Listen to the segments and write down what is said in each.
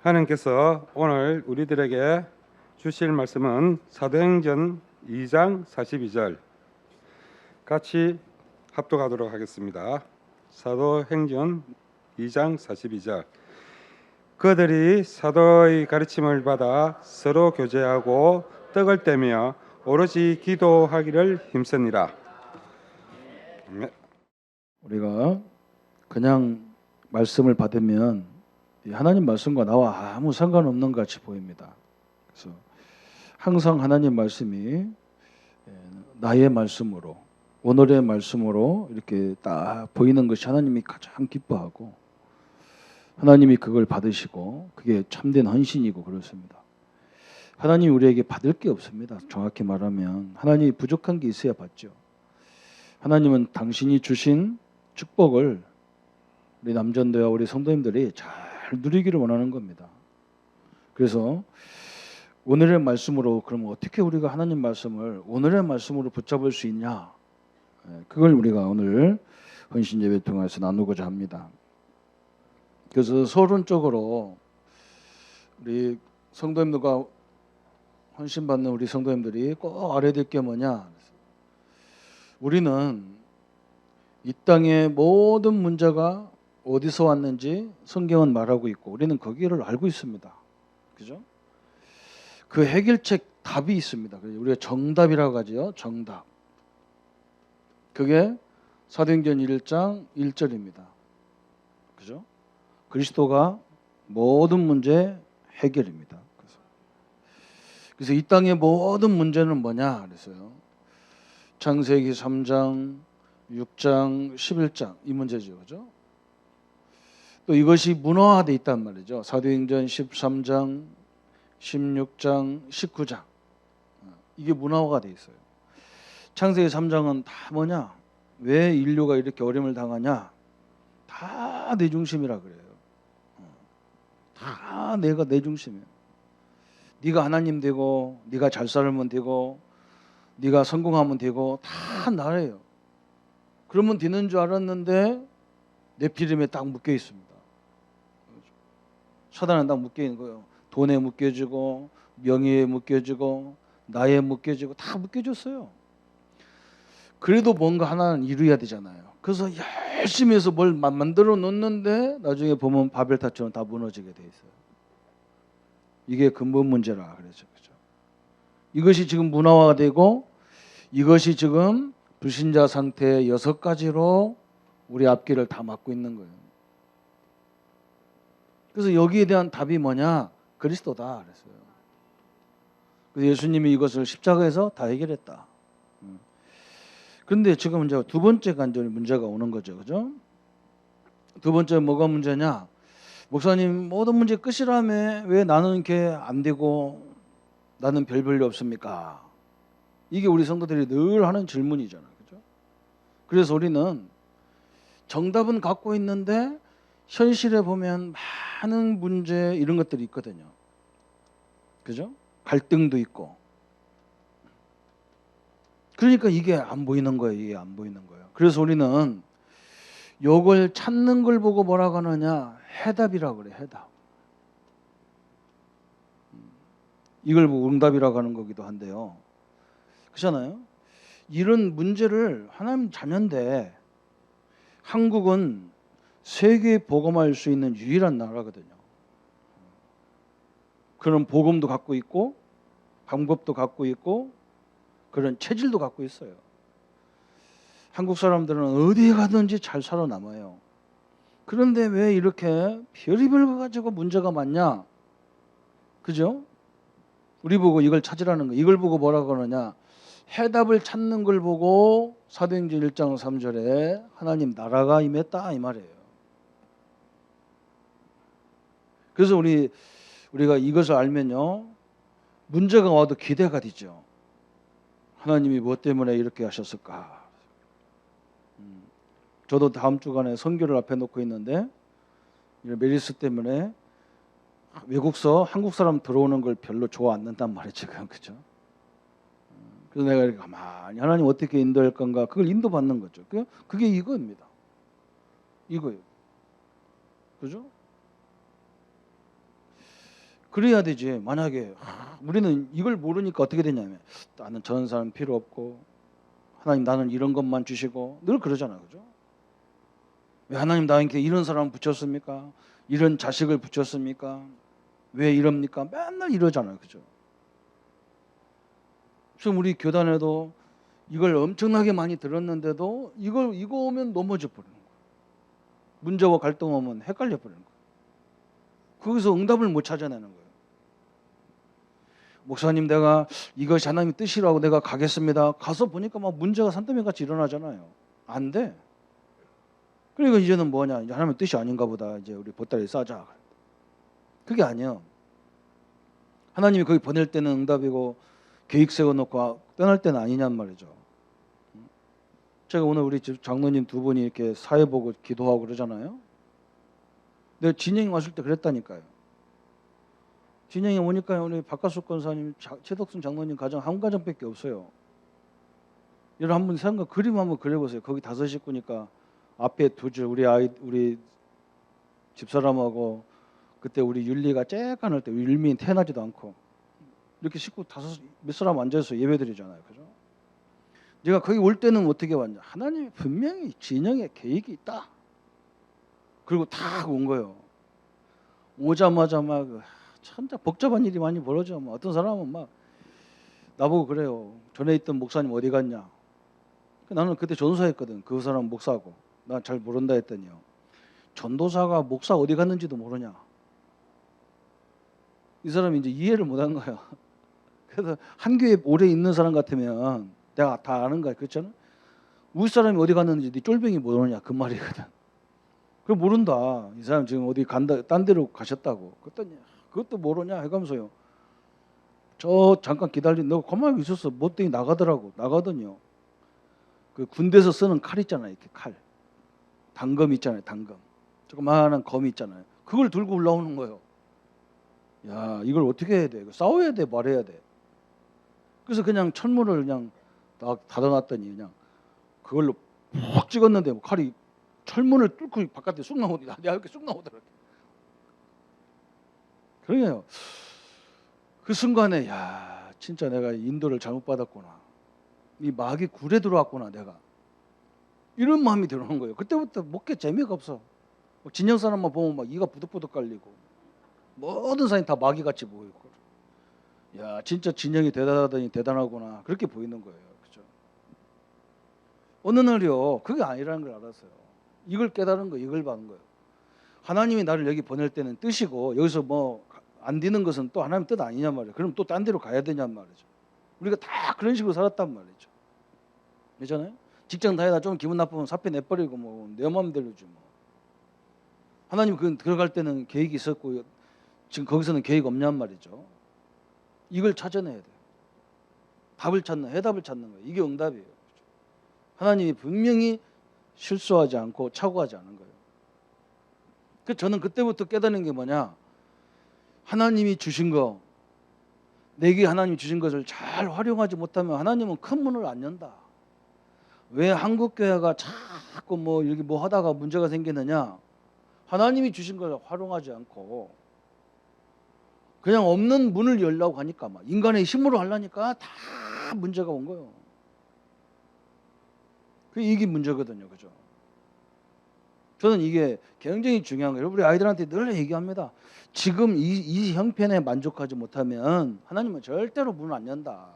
하나님께서 오늘 우리들에게 주실 말씀은 사도행전 2장 42절 같이 합독하도록 하겠습니다. 사도행전 2장 42절 그들이 사도의 가르침을 받아 서로 교제하고 떡을 떼며 오로지 기도하기를 힘쓰니라. 우리가 그냥 말씀을 받으면 하나님 말씀과 나와 아무 상관없는 것 같이 보입니다. 그래서 항상 하나님 말씀이 나의 말씀으로, 오늘의 말씀으로 이렇게 딱 보이는 것이 하나님이 가장 기뻐하고 하나님이 그걸 받으시고 그게 참된 헌신이고 그렇습니다. 하나님이 우리에게 받을 게 없습니다. 정확히 말하면 하나님이 부족한 게 있어야 받죠. 하나님은 당신이 주신 축복을 우리 남전도와 우리 성도님들이 잘 누리기를 원하는 겁니다. 그래서 오늘의 말씀으로 그러면 어떻게 우리가 하나님 말씀을 오늘의 말씀으로 붙잡을 수 있냐? 그걸 우리가 오늘 헌신 예배 통해서 나누고자 합니다. 그래서 서론적으로 우리 성도님들과 헌신 받는 우리 성도님들이 꼭 알아야 될 게 뭐냐? 우리는 이 땅의 모든 문제가 어디서 왔는지 성경은 말하고 있고 우리는 거기를 알고 있습니다. 그죠? 그 해결책 답이 있습니다. 우리가 정답이라고 하죠. 정답. 그게 사도행전 1장 1절입니다. 그죠? 그리스도가 모든 문제 해결입니다. 그래서 이 땅의 모든 문제는 뭐냐 그랬어요. 창세기 3장, 6장, 11장 이 문제죠. 그죠? 또 이것이 문화화되어 있단 말이죠. 사도행전 13장, 16장, 19장 이게 문화화가 되어 있어요. 창세기 3장은 다 뭐냐? 왜 인류가 이렇게 어려움을 당하냐? 다 내 중심이라 그래요. 다 내가 내 중심이에요. 네가 하나님 되고 네가 잘 살면 되고 네가 성공하면 되고 다 나래요. 그러면 되는 줄 알았는데 내 피름에 딱 묶여 있습니다. 사단은 딱 묶여 있는 거예요. 돈에 묶여지고 명예에 묶여지고 나에 묶여지고 다 묶여졌어요. 그래도 뭔가 하나는 이루어야 되잖아요. 그래서 열심히 해서 뭘 만들어 놓는데 나중에 보면 바벨탑처럼 다 무너지게 돼 있어요. 이게 근본 문제라 그러죠. 그죠? 이것이 지금 문화화가 되고 이것이 지금 불신자 상태의 6가지로 우리 앞길을 다 막고 있는 거예요. 그래서 여기에 대한 답이 뭐냐? 그리스도다 그랬어요. 그래서 예수님이 이것을 십자가에서 다 해결했다. 그런데 지금 이제 두 번째 간절히 문제가 오는 거죠. 그죠? 두 번째 뭐가 문제냐? 목사님 모든 문제 끝이라며 왜 나는 이렇게 안 되고 나는 별 볼일 없습니까? 이게 우리 성도들이 늘 하는 질문이잖아요. 그죠? 그래서 우리는 정답은 갖고 있는데 현실에 보면 많은 문제 이런 것들이 있거든요. 그죠? 갈등도 있고. 그러니까 이게 안 보이는 거예요. 이게 안 보이는 거예요. 그래서 우리는 요걸 찾는 걸 보고 뭐라고 하느냐? 해답이라고 그래. 해답. 이걸 보고 응답이라고 하는 거기도 한데요. 그렇잖아요? 이런 문제를 하나님 자녀인데 한국은 세계에 복음할 수 있는 유일한 나라거든요. 그런 복음도 갖고 있고 방법도 갖고 있고 그런 체질도 갖고 있어요. 한국 사람들은 어디에 가든지 잘 살아남아요. 그런데 왜 이렇게 별의별 거 가지고 문제가 많냐? 그죠? 우리 보고 이걸 찾으라는 거. 이걸 보고 뭐라고 하느냐? 해답을 찾는 걸 보고 사도행전 1장 3절에 하나님 나라가 임했다 이 말이에요. 그래서 우리가 이것을 알면요. 문제가 와도 기대가 되죠. 하나님이 무엇 때문에 이렇게 하셨을까? 저도 다음 주간에 선교를 앞에 놓고 있는데 메리스 때문에 외국서 한국 사람 들어오는 걸 별로 좋아 안 한단 말이에요 지금. 그죠? 그래서 내가 이렇게 가만히 하나님 어떻게 인도할 건가 그걸 인도받는 거죠. 그게 이거입니다. 이거예요. 그죠? 그래야 되지. 만약에 우리는 이걸 모르니까 어떻게 되냐면 나는 저런 사람 필요 없고 하나님 나는 이런 것만 주시고 늘 그러잖아요. 그죠? 왜 하나님 나에게 이런 사람 붙였습니까? 이런 자식을 붙였습니까? 왜 이럽니까? 맨날 이러잖아요. 그죠? 지금 우리 교단에도 이걸 엄청나게 많이 들었는데도 이거 오면 넘어져 버리는 거예요. 문제와 갈등 오면 헷갈려 버리는 거예요. 거기서 응답을 못 찾아내는 거예요. 목사님 내가 이것이 하나님의 뜻이라고 내가 가겠습니다. 가서 보니까 막 문제가 산더미 같이 일어나잖아요. 안 돼. 그러니까 이제는 뭐냐? 이제 하나님의 뜻이 아닌가 보다. 이제 우리 보따리 싸자. 그게 아니에요. 하나님이 거기 보낼 때는 응답이고 계획 세워놓고 떠날 때는 아니냔 말이죠. 제가 오늘 우리 집 장로님 두 분이 이렇게 사회 보고 기도하고 그러잖아요. 내가 진영이 왔을 때 그랬다니까요. 진영이 오니까 우리 박가숙 권사님, 최덕순 장로님 가정 한 가정밖에 없어요. 여러분 한번 생각 그림 한번 그려보세요. 거기 5 식구니까 앞에 2줄 우리 집사람하고 그때 우리 율리가 쬐깐할 때 율미 태어나지도 않고 이렇게 식구 몇 사람 앉아서 예배드리잖아요. 그죠? 내가 거기 올 때는 어떻게 왔냐? 하나님이 분명히 진영에 계획이 있다. 그리고 다 온 거예요. 오자마자 막 참 복잡한 일이 많이 벌어져. 막 어떤 사람은 막 나보고 그래요. 전에 있던 목사님 어디 갔냐? 나는 그때 전도사였거든. 그 사람 목사고. 난 잘 모른다 했더니요. 전도사가 목사 어디 갔는지도 모르냐? 이 사람이 이제 이해를 못한 거야. 그래서 한 교회 오래 있는 사람 같으면 내가 다 아는 거야. 그렇잖아? 우리 사람이 어디 갔는지 네 쫄병이 모르냐? 그 말이거든. 그걸 모른다. 이 사람 지금 어디 간다, 딴 데로 가셨다고. 그랬더니 그것도 모르냐? 해가면서요. 저 잠깐 기다린 너 가만히 있었어. 못되게 나가더라고. 나가더니요. 그 군대에서 쓰는 칼 있잖아요. 이렇게 칼. 단검 있잖아요. 단검. 조그마한 검이 있잖아요. 그걸 들고 올라오는 거예요. 야, 이걸 어떻게 해야 돼? 싸워야 돼? 말해야 돼? 그래서 그냥 철문을 그냥 딱 닫아놨더니 그냥 그걸로 푹 찍었는데 칼이 철문을 뚫고 바깥에 쑥 나오더라. 내가 이렇게 쑥 나오더라. 그러게요. 그 순간에 야, 진짜 내가 인도를 잘못 받았구나. 이 마귀 굴에 들어왔구나 내가. 이런 마음이 들어오는 거예요. 그때부터 목회 재미가 없어. 진영 사람만 보면 막 이가 부득부득 깔리고 모든 사람이 다 마귀같이 보이고. 야, 진짜 진영이 대단하더니 대단하구나. 그렇게 보이는 거예요. 그죠? 어느 날이요. 그게 아니라는 걸 알았어요. 이걸 깨달은 거예요. 이걸 받은 거예요. 하나님이 나를 여기 보낼 때는 뜻이고 여기서 뭐 안 되는 것은 또 하나님 뜻 아니냔 말이에요. 그럼 또 딴 데로 가야 되냔 말이죠. 우리가 다 그런 식으로 살았단 말이죠. 그렇잖아요? 직장 다니다 좀 기분 나쁘면 사표 내버리고 뭐 내 마음대로지 뭐. 하나님 그 들어갈 때는 계획이 있었고 지금 거기서는 계획 없냔 말이죠. 이걸 찾아내야 돼요. 답을 찾는, 해답을 찾는 거예요. 이게 응답이에요. 하나님이 분명히 실수하지 않고 착오하지 않은 거예요. 그 저는 그때부터 깨닫는 게 뭐냐? 하나님이 주신 거, 내게 하나님이 주신 것을 잘 활용하지 못하면 하나님은 큰 문을 안 연다. 왜 한국 교회가 자꾸 뭐 여기 뭐 하다가 문제가 생기느냐? 하나님이 주신 걸 활용하지 않고 그냥 없는 문을 열려고 하니까 막 인간의 힘으로 하려니까 다 문제가 온 거예요. 이게 문제거든요. 그죠? 저는 이게 굉장히 중요한 거예요. 우리 아이들한테 늘 얘기합니다. 지금 이 형편에 만족하지 못하면 하나님은 절대로 문을 안 연다.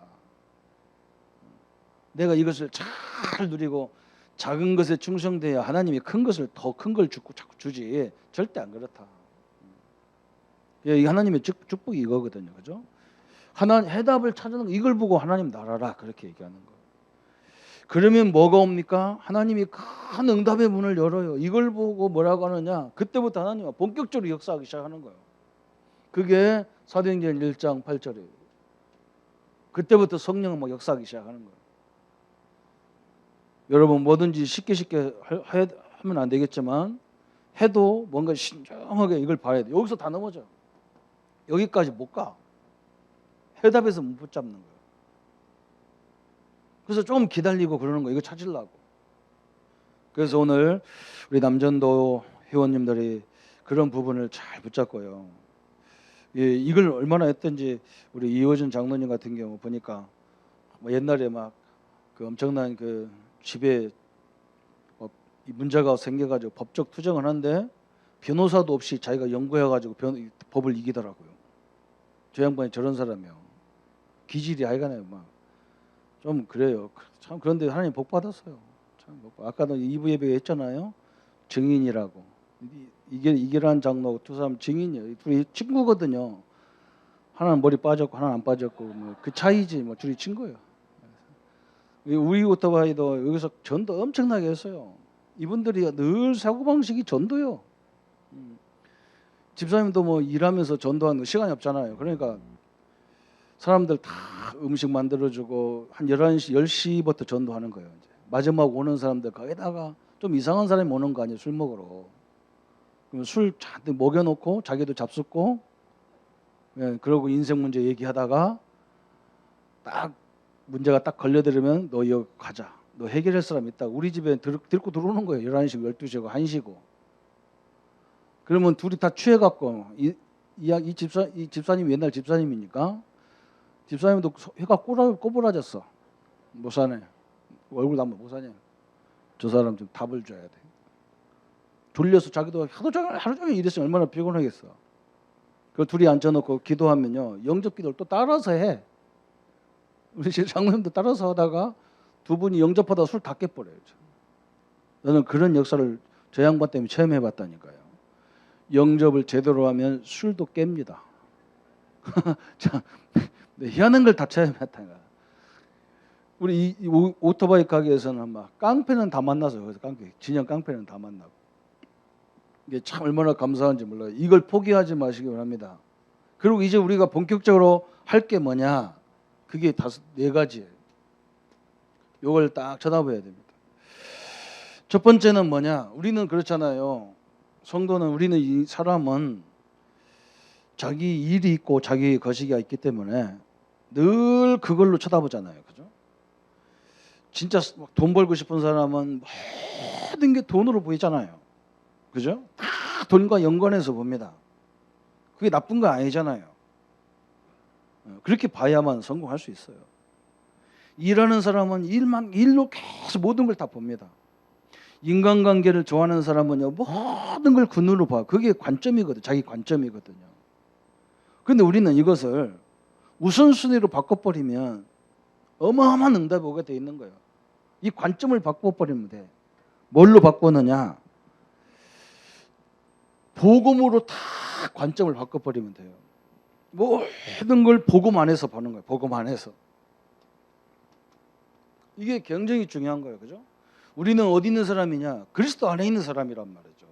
내가 이것을 잘 누리고 작은 것에 충성돼야 하나님이 큰 것을 더 큰 걸 자꾸 주지. 절대 안 그렇다. 이 하나님의 축복이 이거거든요. 그죠? 해답을 찾는 거 이걸 보고 하나님 나라라 그렇게 얘기하는 거예요. 그러면 뭐가 옵니까? 하나님이 큰 응답의 문을 열어요. 이걸 보고 뭐라고 하느냐? 그때부터 하나님은 본격적으로 역사하기 시작하는 거예요. 그게 사도행전 1장 8절이에요. 그때부터 성령은 막 역사하기 시작하는 거예요. 여러분 뭐든지 쉽게 하면 안 되겠지만 해도 뭔가 신중하게 이걸 봐야 돼요. 여기서 다 넘어져. 여기까지 못 가. 해답에서 못 붙잡는 거예요. 그래서 좀 기다리고 그러는 거예요. 이거 찾으려고. 그래서 오늘 우리 남전도 회원님들이 그런 부분을 잘 붙잡고요. 예, 이걸 얼마나 했던지 우리 이호준 장로님 같은 경우 보니까 뭐 옛날에 막 그 엄청난 그 집에 이 문제가 생겨가지고 법적 투쟁을 하는데 변호사도 없이 자기가 연구해가지고 법을 이기더라고요. 저 양반이 저런 사람이요. 기질이 하여간에 막 좀 그래요. 참 그런데 하나님 복 받았어요. 참 아까도 2부 예배 했잖아요. 증인이라고. 이계란 장로 두 사람 증인이에요. 둘이 친구거든요. 하나는 머리 빠졌고 하나는 안 빠졌고 뭐 그 차이지 뭐 둘이 친구예요. 우리 오토바이도 여기서 전도 엄청나게 했어요. 이분들이 늘 사고방식이 전도요. 집사님도 뭐 일하면서 전도하는 시간이 없잖아요. 그러니까 사람들 다 음식 만들어주고 한 11시, 10시부터 전도하는 거예요. 이제. 마지막 오는 사람들 거기다가 좀 이상한 사람이 오는 거 아니에요. 술 먹으러. 그럼 술 잔뜩 먹여놓고 자기도 잡숫고 예, 그러고 인생 문제 얘기하다가 딱 문제가 딱 걸려들으면 너 여기 가자. 너 해결할 사람 있다. 우리 집에 들고 들어오는 거예요. 11시, 12시고 1시고. 그러면 둘이 다 취해갖고 이 집사님이 옛날 집사님이니까 집사님도 혀가 꼬부라졌어. 못 사네. 얼굴 한번 못 사네. 저 사람 좀 답을 줘야 돼. 졸려서 자기도 하루 종일 일했으면 얼마나 피곤하겠어. 그 둘이 앉혀놓고 기도하면요. 영접 기도를 또 따라서 해. 우리 장로님도 따라서 하다가 두 분이 영접하다 술 다 깨버려요. 저는 그런 역사를 저 양반 때문에 체험해봤다니까요. 영접을 제대로 하면 술도 깹니다. 참 희한한 걸 다 체험했다니까. 우리 이 오토바이 가게에서는 막 깡패는 다 만나서 그래서 진영 깡패는 다 만나고 이게 참 얼마나 감사한지 몰라요. 이걸 포기하지 마시기 바랍니다. 그리고 이제 우리가 본격적으로 할 게 뭐냐? 그게 네 가지예요. 이걸 딱 쳐다봐야 됩니다. 첫 번째는 뭐냐? 우리는 그렇잖아요. 성도는 우리는 이 사람은 자기 일이 있고 자기 거시기가 있기 때문에 늘 그걸로 쳐다보잖아요. 그죠? 진짜 돈 벌고 싶은 사람은 모든 게 돈으로 보이잖아요. 그죠? 다 돈과 연관해서 봅니다. 그게 나쁜 거 아니잖아요. 그렇게 봐야만 성공할 수 있어요. 일하는 사람은 일로 계속 모든 걸 다 봅니다. 인간관계를 좋아하는 사람은요 모든 걸 그 눈으로 봐. 그게 관점이거든. 자기 관점이거든요. 그런데 우리는 이것을 우선순위로 바꿔버리면 어마어마한 응답이 오게 돼 있는 거예요. 이 관점을 바꿔버리면 돼. 뭘로 바꾸느냐? 복음으로 다 관점을 바꿔버리면 돼요. 모든 걸 복음 안에서 보는 거예요. 복음 안에서. 이게 굉장히 중요한 거예요. 그죠? 우리는 어디 있는 사람이냐? 그리스도 안에 있는 사람이란 말이죠.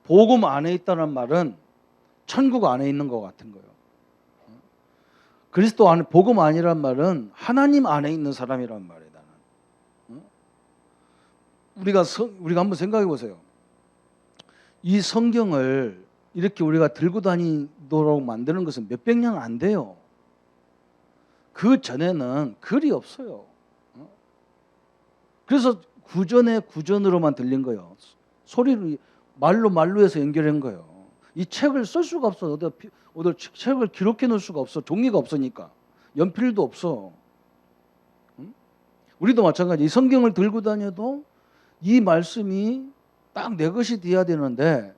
복음 안에 있다는 말은 천국 안에 있는 것 같은 거예요. 그리스도 안에 복음 아니란 말은 하나님 안에 있는 사람이란 말이다. 우리가 한번 생각해 보세요. 이 성경을 이렇게 우리가 들고 다니도록 만드는 것은 몇백 년 안 돼요. 그 전에는 글이 없어요. 그래서 구전으로만 들린 거예요. 소리로 말로 해서 연결한 거예요. 이 책을 쓸 수가 없어. 어디 책을 기록해 놓을 수가 없어. 종이가 없으니까. 연필도 없어. 우리도 마찬가지. 이 성경을 들고 다녀도 이 말씀이 딱 내 것이 돼야 되는데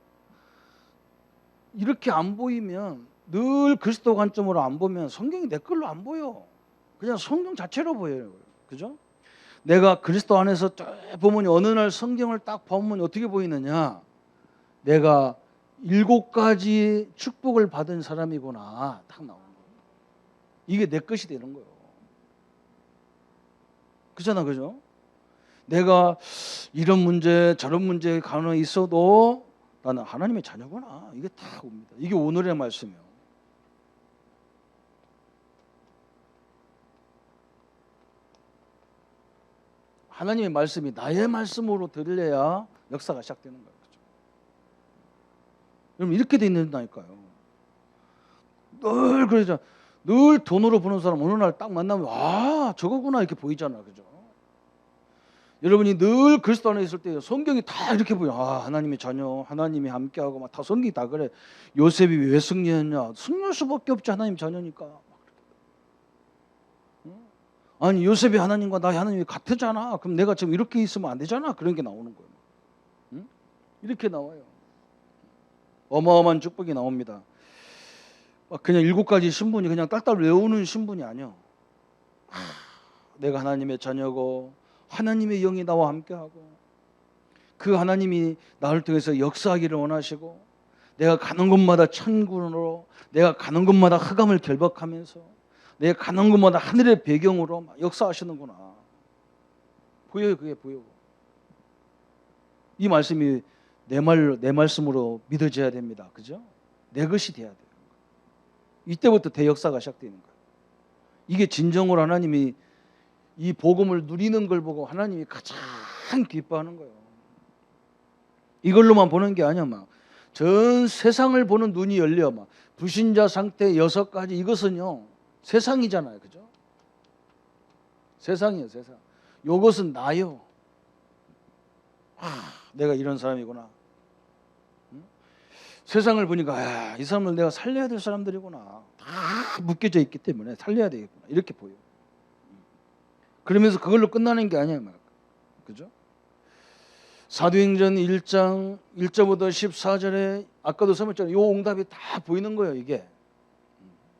이렇게 안 보이면 늘 그리스도 관점으로 안 보면 성경이 내 걸로 안 보여. 그냥 성경 자체로 보여요. 그죠? 내가 그리스도 안에서 쭉 보면 어느 날 성경을 딱 보면 어떻게 보이느냐? 내가 7가지 축복을 받은 사람이구나. 딱 나오는 거예요. 이게 내 것이 되는 거예요. 그렇잖아, 그죠? 내가 이런 문제 저런 문제 간혹 있어도 나는 하나님의 자녀구나. 이게 다 옵니다. 이게 오늘의 말씀이에요. 하나님의 말씀이 나의 말씀으로 들려야 역사가 시작되는 거예요. 그렇죠? 여러분 이렇게 돼 있는다니까요. 늘 그러죠. 늘 돈으로 보는 사람 어느 날 딱 만나면 아 저거구나 이렇게 보이잖아. 그죠? 여러분이 늘 그리스도 안에 있을 때 성경이 다 이렇게 보여. 아, 하나님의 자녀, 하나님이 함께하고 막 다 성경이 다 그래. 요셉이 왜 승리했냐? 승리할 수밖에 없지, 하나님 자녀니까. 아니, 요셉이 하나님과 나 하나님이 같으잖아. 그럼 내가 지금 이렇게 있으면 안 되잖아. 그런 게 나오는 거예요. 응? 이렇게 나와요. 어마어마한 축복이 나옵니다. 막 그냥 7가지 신분이 그냥 딱딱 외우는 신분이 아니야. 내가 하나님의 자녀고 하나님의 영이 나와 함께하고 그 하나님이 나를 통해서 역사하기를 원하시고 내가 가는 곳마다 천군으로 내가 가는 곳마다 흑암을 결박하면서 내가 가는 곳마다 하늘의 배경으로 막 역사하시는구나. 보여요. 그게 보여. 이 말씀이 내 말씀으로 믿어져야 됩니다. 그죠? 내 것이 돼야 돼요. 이때부터 대역사가 시작되는 거예요. 이게 진정으로 하나님이 이 복음을 누리는 걸 보고 하나님이 가장 기뻐하는 거예요. 이걸로만 보는 게 아니야. 막 전 세상을 보는 눈이 열려. 막 불신자 상태 6가지 이것은요 세상이잖아요. 그죠? 세상이에요. 세상. 이것은 나요. 내가 이런 사람이구나. 응? 세상을 보니까 이 사람을 내가 살려야 될 사람들이구나. 다 묶여져 있기 때문에 살려야 되겠구나. 이렇게 보여. 그러면서 그걸로 끝나는 게 아니에요. 막. 그죠? 사도행전 1장 1절부터 14절에 아까도 설명했잖아요. 이 응답이 다 보이는 거예요. 이게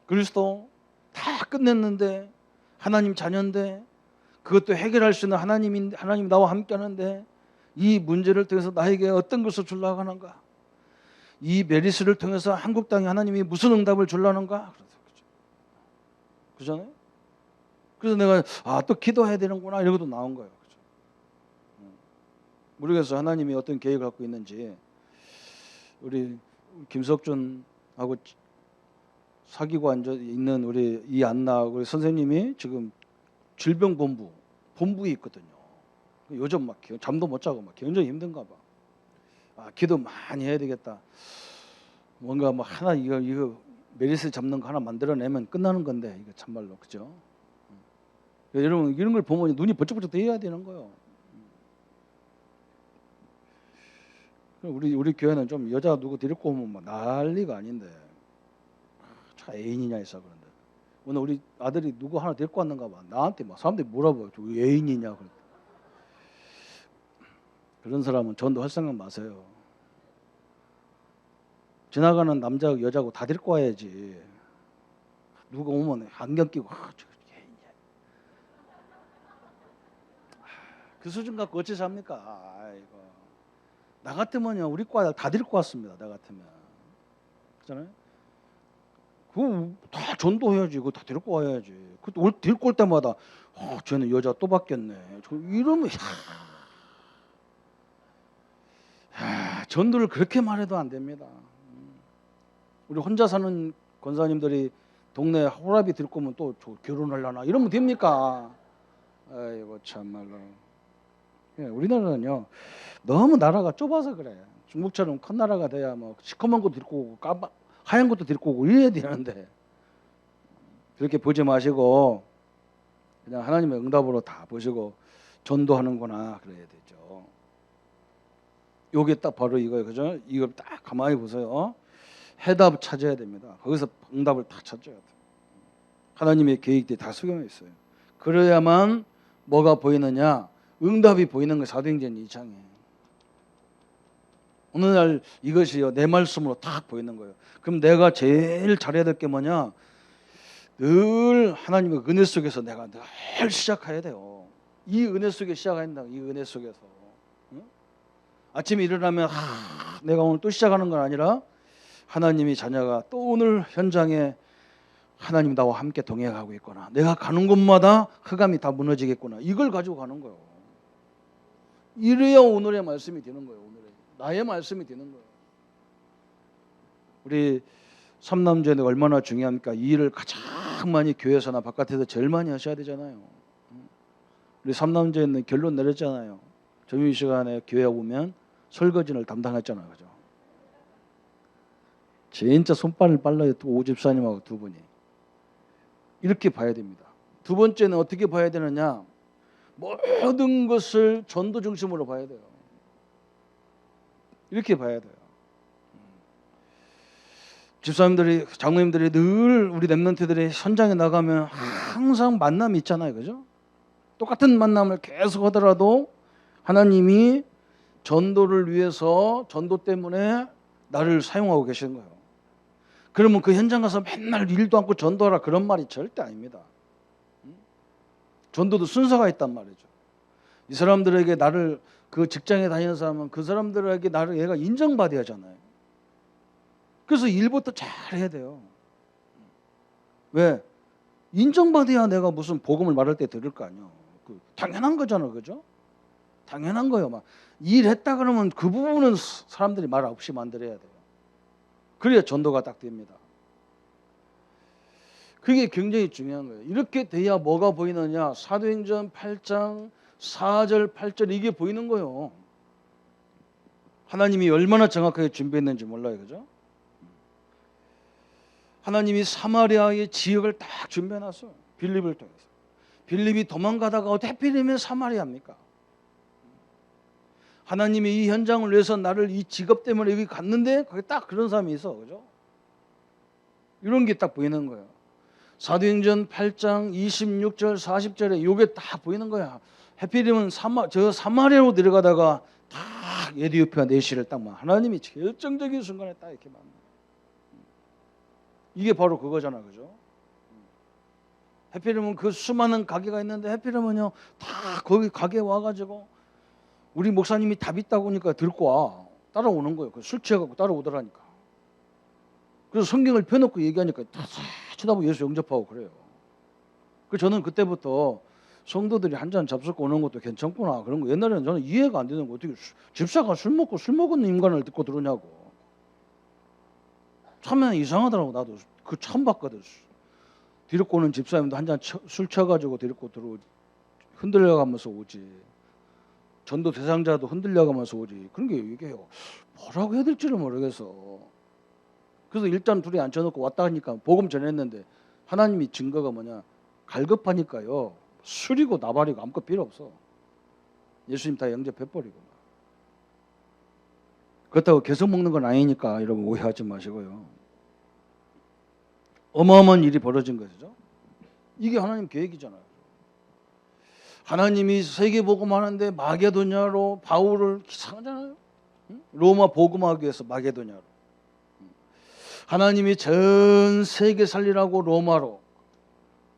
그리스도 다 끝냈는데 하나님 자녀인데 그것도 해결할 수 있는 하나님 나와 함께하는데 이 문제를 통해서 나에게 어떤 것을 주려고 하는가? 이 메리스를 통해서 한국 땅에 하나님이 무슨 응답을 주려는가? 그렇잖아요. 그래서 내가 또 기도해야 되는구나 이런 것도 나온 거예요. 그렇죠? 모르겠어요. 하나님이 어떤 계획을 갖고 있는지. 우리 김석준하고 사귀고 앉아 있는 우리 이안나 우리 선생님이 지금 본부에 있거든요. 요즘 막 잠도 못 자고 막 굉장히 힘든가 봐. 기도 많이 해야 되겠다. 뭔가 뭐 하나 이거 메리스 잡는 거 하나 만들어내면 끝나는 건데 이거 참말로 그죠? 여러분 이런 걸 보면 눈이 번쩍번쩍 떠야 되는 거예요. 우리 교회는 좀 여자 누구 데리고 오면 막 난리가 아닌데 차 애인이냐 해서 그런데 오늘 우리 아들이 누구 하나 데리고 왔는가 봐. 나한테 막 사람들이 물어봐요. 저 애인이냐 그래. 그런 사람은 전도할 생각 마세요. 지나가는 남자하고 여자하고 다 데리고 와야지. 누가 오면 안경 끼고 저 애인이야. 그 수준 갖고 어찌 삽니까? 아이고. 나 같으면요 우리 과 다 데리고 왔습니다. 나 같으면 그렇잖아요. 그거 다 전도해야지. 그거 다 데리고 와야지. 그 데리고 올 때마다 쟤는 여자 또 바뀌었네. 이러면 전도를 그렇게 말해도 안 됩니다. 우리 혼자 사는 권사님들이 동네 호랍이 데리고 오면 또 결혼하려나 이러면 됩니까? 아이고 참말로. 우리나라는요 너무 나라가 좁아서 그래. 중국처럼 큰 나라가 돼야 뭐 시커먼 것도 데리고 오고 하얀 것도 데리고 오고 이래야 되는데 그렇게 보지 마시고 그냥 하나님의 응답으로 다 보시고 전도하는구나 그래야 되죠. 요게 딱 바로 이거예요. 그죠? 이걸 딱 가만히 보세요. 해답 찾아야 됩니다. 거기서 응답을 다 찾아야 돼요. 하나님의 계획들이 다 수경해 있어요. 그래야만 뭐가 보이느냐? 응답이 보이는 거 사도행전 2장에. 어느 날 이것이요 내 말씀으로 딱 보이는 거예요. 그럼 내가 제일 잘해야 될 게 뭐냐? 늘 하나님의 은혜 속에서 내가 늘 시작해야 돼요. 이 은혜 속에 시작해야 된다. 이 은혜 속에서. 응? 아침에 일어나면 내가 오늘 또 시작하는 건 아니라 하나님이 자녀가 또 오늘 현장에 하나님 나와 함께 동행하고 있구나. 내가 가는 곳마다 흑암이 다 무너지겠구나. 이걸 가지고 가는 거예요. 이래야 오늘의 말씀이 되는 거예요. 오늘의 나의 말씀이 되는 거예요. 우리 삼남제는 얼마나 중요합니까? 이 일을 가장 많이 교회에서나 바깥에서 제일 많이 하셔야 되잖아요. 우리 삼남제는 결론 내렸잖아요. 점심 시간에 교회 오면 설거지를 담당했잖아요. 그죠? 진짜 손발을 빨라요. 오 집사님하고 두 분이. 이렇게 봐야 됩니다. 두 번째는 어떻게 봐야 되느냐? 모든 것을 전도 중심으로 봐야 돼요. 이렇게 봐야 돼요. 집사님들이, 장로님들이 늘 우리 렘넌트들이 현장에 나가면 항상 만남이 있잖아요, 그죠? 똑같은 만남을 계속 하더라도 하나님이 전도를 위해서, 전도 때문에 나를 사용하고 계시는 거예요. 그러면 그 현장 가서 맨날 일도 않고 전도하라, 그런 말이 절대 아닙니다. 전도도 순서가 있단 말이죠. 이 사람들에게 나를, 그 직장에 다니는 사람은 그 사람들에게 나를 얘가 인정받아야 하잖아요. 그래서 일부터 잘 해야 돼요. 왜? 인정받아야 내가 무슨 복음을 말할 때 들을 거 아니에요. 당연한 거잖아, 그죠? 당연한 거예요. 막 일했다 그러면 그 부분은 사람들이 말 없이 만들어야 돼요. 그래야 전도가 딱 됩니다. 그게 굉장히 중요한 거예요. 이렇게 돼야 뭐가 보이느냐? 사도행전 8장 4절 8절 이게 보이는 거예요. 하나님이 얼마나 정확하게 준비했는지 몰라요, 그죠? 하나님이 사마리아의 지역을 딱 준비해놨어요. 빌립을 통해서. 빌립이 도망가다가 어떻게 하필이면 사마리아입니까? 하나님이 이 현장을 위해서 나를 이 직업 때문에 여기 갔는데 거기 딱 그런 사람이 있어, 그죠? 이런 게 딱 보이는 거예요. 사도행전 8장 26절 40절에 이게 딱 보이는 거야. 하필이면 사마리아로 내려가다가 딱 에디오피아 내시를 딱 하나님이 결정적인 순간에 딱 이렇게 만나. 이게 바로 그거잖아, 그죠? 하필이면 그 수많은 가게가 있는데 하필이면요 다 거기 가게에 와가지고 우리 목사님이 답 있다고 하니까 들고 와 따라오는 거예요. 술 취해갖고 따라오더라니까. 그래서 성경을 펴놓고 얘기하니까 다 쳐다보고 예수 영접하고 그래요. 그래서 저는 그때부터 성도들이 한 잔 잡숫고 오는 것도 괜찮구나 그런 거. 옛날에는 저는 이해가 안 되는 거, 어떻게 집사가 술 먹은 인간을 듣고 들으냐고. 처음에는 이상하더라고. 나도 그 처음 봤거든. 데리고 오는 집사님도 한 잔 술 쳐가지고 데리고 들어 흔들려가면서 오지. 전도 대상자도 흔들려가면서 오지. 그런 게 이게 뭐라고 해야 될지를 모르겠어. 그래서 일단 둘이 앉혀놓고 왔다 하니까 복음 전했는데 하나님이 증거가 뭐냐? 갈급하니까요. 술이고 나발이고 아무것도 필요 없어. 예수님 다 영접해버리고. 그렇다고 계속 먹는 건 아니니까 여러분 오해하지 마시고요. 어마어마한 일이 벌어진 거죠. 이게 하나님 계획이잖아요. 하나님이 세계복음 하는데 마게도냐로 바울을 이상하잖아요. 로마 복음하기 위해서 마게도냐로. 하나님이 전 세계 살리라고 로마로.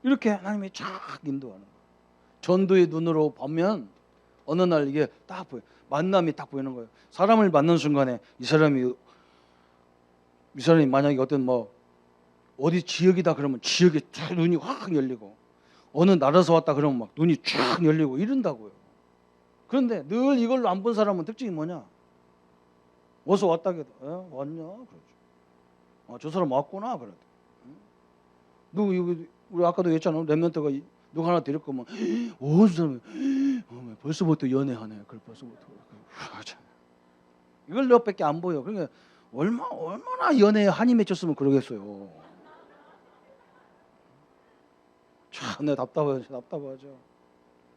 이렇게 하나님이 쫙 인도하는 거예요. 전도의 눈으로 보면 어느 날 이게 딱 보여요. 만남이 딱 보이는 거예요. 사람을 만난 순간에 이 사람이 만약에 어떤 어디 지역이다 그러면 지역에 쫙 눈이 확 열리고 어느 나라에서 왔다 그러면 막 눈이 쫙 열리고 이런다고요. 그런데 늘 이걸로 안 본 사람은 특징이 뭐냐? 어디서 왔다 해도 왔냐? 그러죠. 저 사람 왔구나 그러대. 누구 여기 우리 아까도 했잖아. 렘넌트가 누가 하나 데릴 거면 저 사람 벌써부터 연애하네. 그래 벌써부터. 이걸 몇밖에 안 보여. 그러니까 얼마나 연애에 한이 맺혔으면 그러겠어요. 참 내가 답답하죠.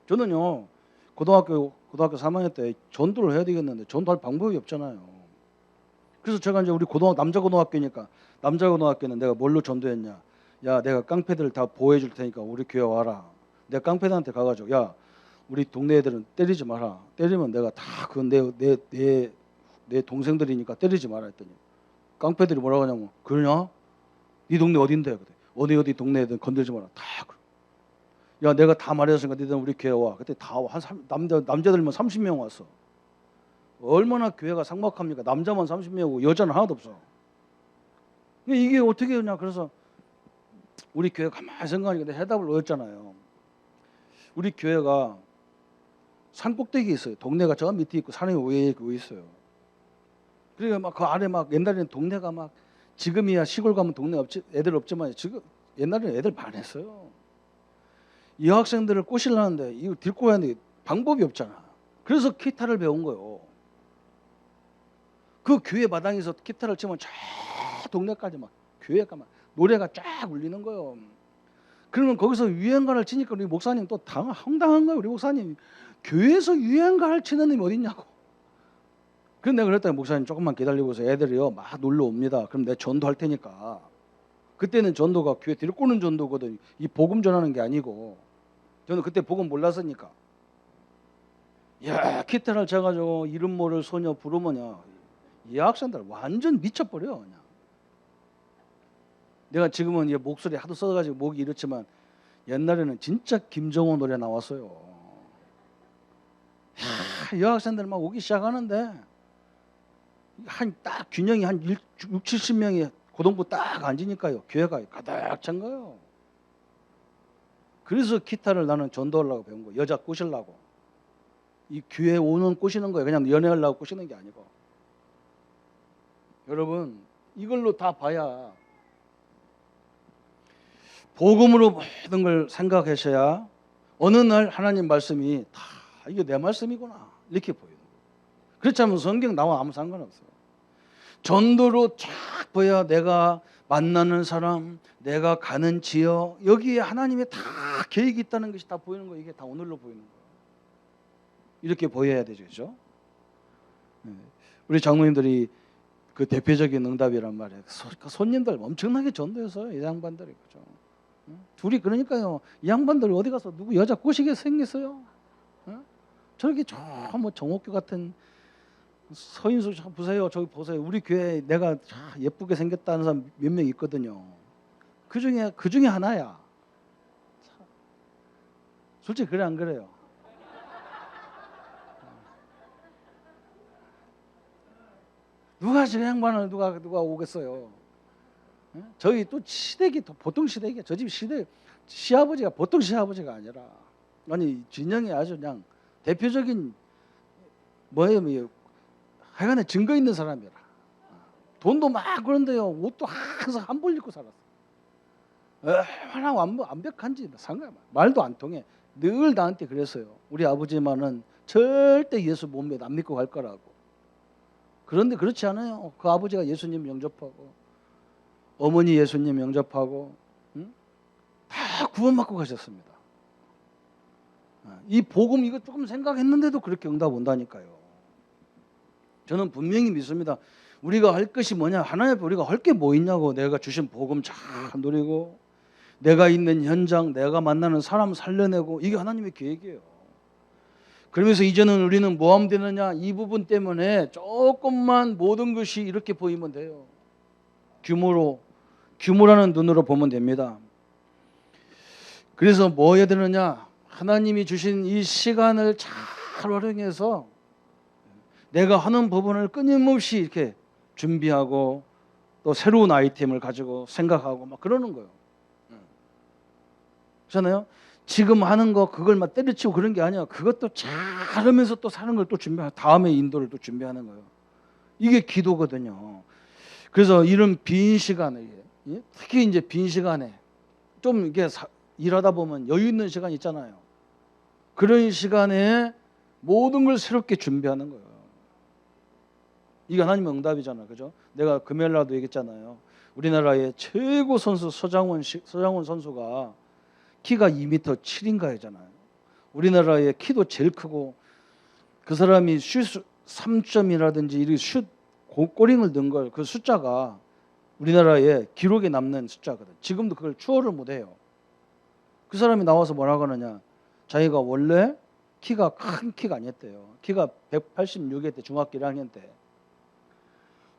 저는요 고등학교 3학년 때 전도를 해야 되겠는데 전도할 방법이 없잖아요. 그래서 제가 이제 우리 남자 고등학교는 내가 뭘로 전도했냐? 야 내가 깡패들 다 보호해 줄 테니까 우리 교회 와라. 내가 깡패들한테 가가지고 야 우리 동네 애들은 때리지 마라. 때리면 내가 다 그건 내 동생들이니까 때리지 마라 했더니 깡패들이 뭐라고 하냐면 그러냐? 네 동네 어딘데? 그래. 어디 동네 애들 건들지 마라. 다 그래. 야 내가 다 말했으니까 너희들 우리 교회 와. 그때 다 와. 남자들만 30명 왔어. 얼마나 교회가 삭막합니까? 남자만 30명이고 여자는 하나도 없어. 이게 어떻게 하냐? 그래서 우리 교회 가만히 생각하니까 내가 해답을 얻었잖아요. 우리 교회가 산 꼭대기에 있어요. 동네가 저 밑에 있고 산에 위에 있어요. 그러니까 막 그 아래 막 옛날에는 동네가 막 지금이야 시골 가면 동네 애들 없지만 지금 옛날에는 애들 많았어요. 이 학생들을 꼬시려는데 이거 데리고 가야 하는데 방법이 없잖아. 그래서 기타를 배운 거예요. 그 교회 마당에서 기타를 치면 저 동네까지 막 교회가 막 노래가 쫙 울리는 거예요. 그러면 거기서 유행가를 치니까 우리 목사님 또 황당한 거예요. 우리 목사님 교회에서 유행가를 치는 놈이 어딨냐고. 그래서 내가 그랬더니 목사님 조금만 기다려보세요. 애들이요 막 놀러 옵니다. 그럼 내가 전도할 테니까. 그때는 전도가 교회 들꼬는 전도거든. 이 복음 전하는 게 아니고. 저는 그때 복음 몰랐으니까. 야 기타를 쳐가지고 이름 모를 소녀 부르면요 이 학생들 완전 미쳐버려 그냥. 내가 지금은 이 목소리 하도 써가지고 목이 이렇지만 옛날에는 진짜 김정호 노래 나왔어요. 이 학생들 막 오기 시작하는데 한 딱 균형이 한 6, 70명이 고등부 딱 앉으니까요 교회가 가득 찬 거예요. 그래서 기타를 나는 전도하려고 배운 거예요. 여자 꼬시려고. 이 교회 오는 꼬시는 거예요. 그냥 연애하려고 꼬시는 게 아니고. 여러분 이걸로 다 봐야 복음으로 모든 걸 생각하셔야 어느 날 하나님 말씀이 다 이게 내 말씀이구나 이렇게 보여요. 그렇지 않으면 성경 나와 아무 상관없어요. 전도로 쫙 보야 내가 만나는 사람, 내가 가는 지역 여기에 하나님의 다 계획이 있다는 것이 다 보이는 거예요. 이게 다 오늘로 보이는 거예요. 이렇게 보여야 되죠. 우리 장로님들이 그 대표적인 응답이란 말이에요. 손님들 엄청나게 전도해서 이 양반들이 그죠. 둘이 그러니까요. 이 양반들 어디 가서 누구 여자 꼬시게 생겼어요. 저렇게 저 뭐 정옥교 같은 서인수 보세요. 저기 보세요. 우리 교회에 내가 예쁘게 생겼다는 사람 몇 명 있거든요. 그 중에 하나야. 솔직히 그래 안 그래요? 누가 저 양반을 누가 오겠어요? 저희 또 시댁이 보통 시댁이야. 저 집 시아버지가 보통 시아버지가 아니라 아니 진영이 아주 그냥 대표적인 뭐예요? 하여간에 증거 있는 사람이라. 돈도 막 그런데요. 옷도 항상 한 벌 입고 살았어. 얼마나 완벽한지 상관 말도 안 통해. 늘 나한테 그랬어요. 우리 아버지만은 절대 예수 못 믿어 안 믿고 갈 거라고. 그런데 그렇지 않아요. 그 아버지가 예수님 영접하고 어머니 예수님 영접하고 다 구원받고 가셨습니다. 이 복음 이거 조금 생각했는데도 그렇게 응답 온다니까요. 저는 분명히 믿습니다. 우리가 할 것이 뭐냐? 하나님 앞에 우리가 할 게 뭐 있냐고. 내가 주신 복음 잘 누리고 내가 있는 현장 내가 만나는 사람 살려내고 이게 하나님의 계획이에요. 그러면서 이제는 우리는 뭐 하면 되느냐? 이 부분 때문에 조금만 모든 것이 이렇게 보이면 돼요. 규모라는 눈으로 보면 됩니다. 그래서 뭐 해야 되느냐? 하나님이 주신 이 시간을 잘 활용해서 내가 하는 부분을 끊임없이 이렇게 준비하고 또 새로운 아이템을 가지고 생각하고 막 그러는 거예요. 그렇잖아요? 지금 하는 거 그걸 막 때려치고 그런 게 아니야. 그것도 잘 하면서 또 사는 걸 또 준비하고 다음에 인도를 또 준비하는 거예요. 이게 기도거든요. 그래서 이런 빈 시간에 특히 이제 빈 시간에 좀 이게 일하다 보면 여유 있는 시간 있잖아요. 그런 시간에 모든 걸 새롭게 준비하는 거예요. 이게 하나님의 응답이잖아요. 그죠? 내가 금요일 날도 얘기했잖아요. 우리나라의 최고 선수 서장훈 선수가 키가 2m 7인가 하잖아요. 우리나라의 키도 제일 크고 그 사람이 슛 3점이라든지 이렇게 슛 골링을 넣은 걸 그 숫자가 우리나라의 기록에 남는 숫자거든. 지금도 그걸 추월을 못해요. 그 사람이 나와서 뭐라고 하느냐. 자기가 원래 키가 큰 키가 아니었대요. 키가 186이었대. 중학교 1학년 때.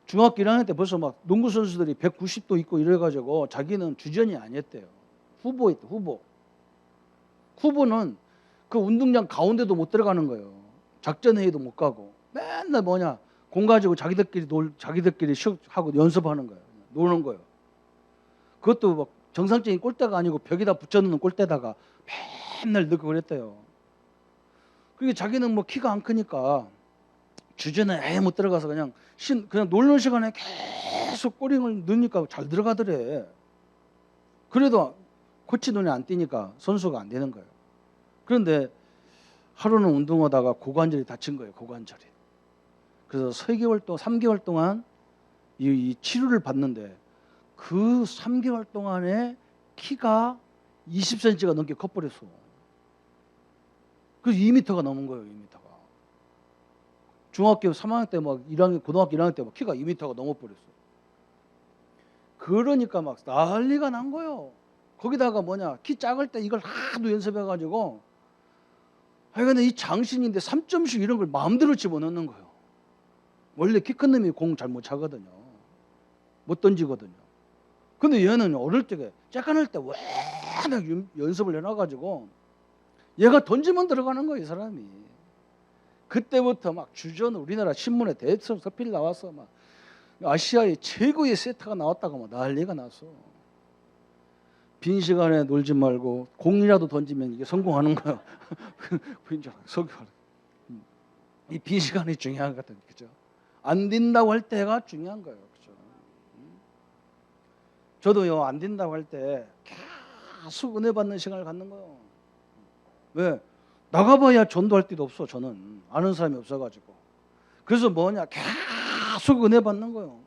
중학교 1학년 때 벌써 막 농구 선수들이 190도 있고 이래가지고 자기는 주전이 아니었대요. 후보였대. 후보는 그 운동장 가운데도 못 들어가는 거예요. 작전회의도 못 가고 맨날 뭐냐 공 가지고 자기들끼리 하고 연습하는 거예요. 노는 거예요. 그것도 막 정상적인 골대가 아니고 벽에다 붙여놓는 골대다가 맨날 넣고 그랬대요. 그게 자기는 뭐 키가 안 크니까 주전에 아예 못 들어가서 그냥 놀는 시간에 계속 꼬링을 넣으니까 잘 들어가더래. 그래도 코치 눈에 안 띄니까 선수가 안 되는 거예요. 그런데 하루는 운동하다가 고관절이 다친 거예요. 고관절이. 그래서 3개월 동안 이 치료를 받는데 그 3개월 동안에 키가 20cm가 넘게 커버렸어. 그래서 2m가 넘은 거예요. 2m가. 중학교 3학년 때 막 1학년, 고등학교 1학년 때 막 키가 2m가 넘어버렸어. 그러니까 막 난리가 난 거예요. 거기다가 뭐냐, 키 작을 때 이걸 하도 연습해가지고 하여간 이 장신인데 3점씩 이런 걸 마음대로 집어넣는 거예요. 원래 키 큰 놈이 공 잘 못 차거든요. 못 던지거든요. 근데 얘는 어릴 때 쬐깐할 때 워낙 연습을 해놔가지고 얘가 던지면 들어가는 거예요, 이 사람이. 그때부터 막 주전 우리나라 신문에 대처럼 서필 나와서 막 아시아의 최고의 세터가 나왔다고 막 난리가 났어. 빈 시간에 놀지 말고 공이라도 던지면 이게 성공하는 거야. 이 빈 시간이 중요한 것 같아요, 그죠? 안 된다고 할 때가 중요한 거예요, 그죠? 저도요, 안 된다고 할 때 계속 은혜 받는 시간을 갖는 거예요. 왜? 나가봐야 전도할 데도 없어. 저는 아는 사람이 없어가지고. 그래서 뭐냐, 계속 은혜 받는 거예요.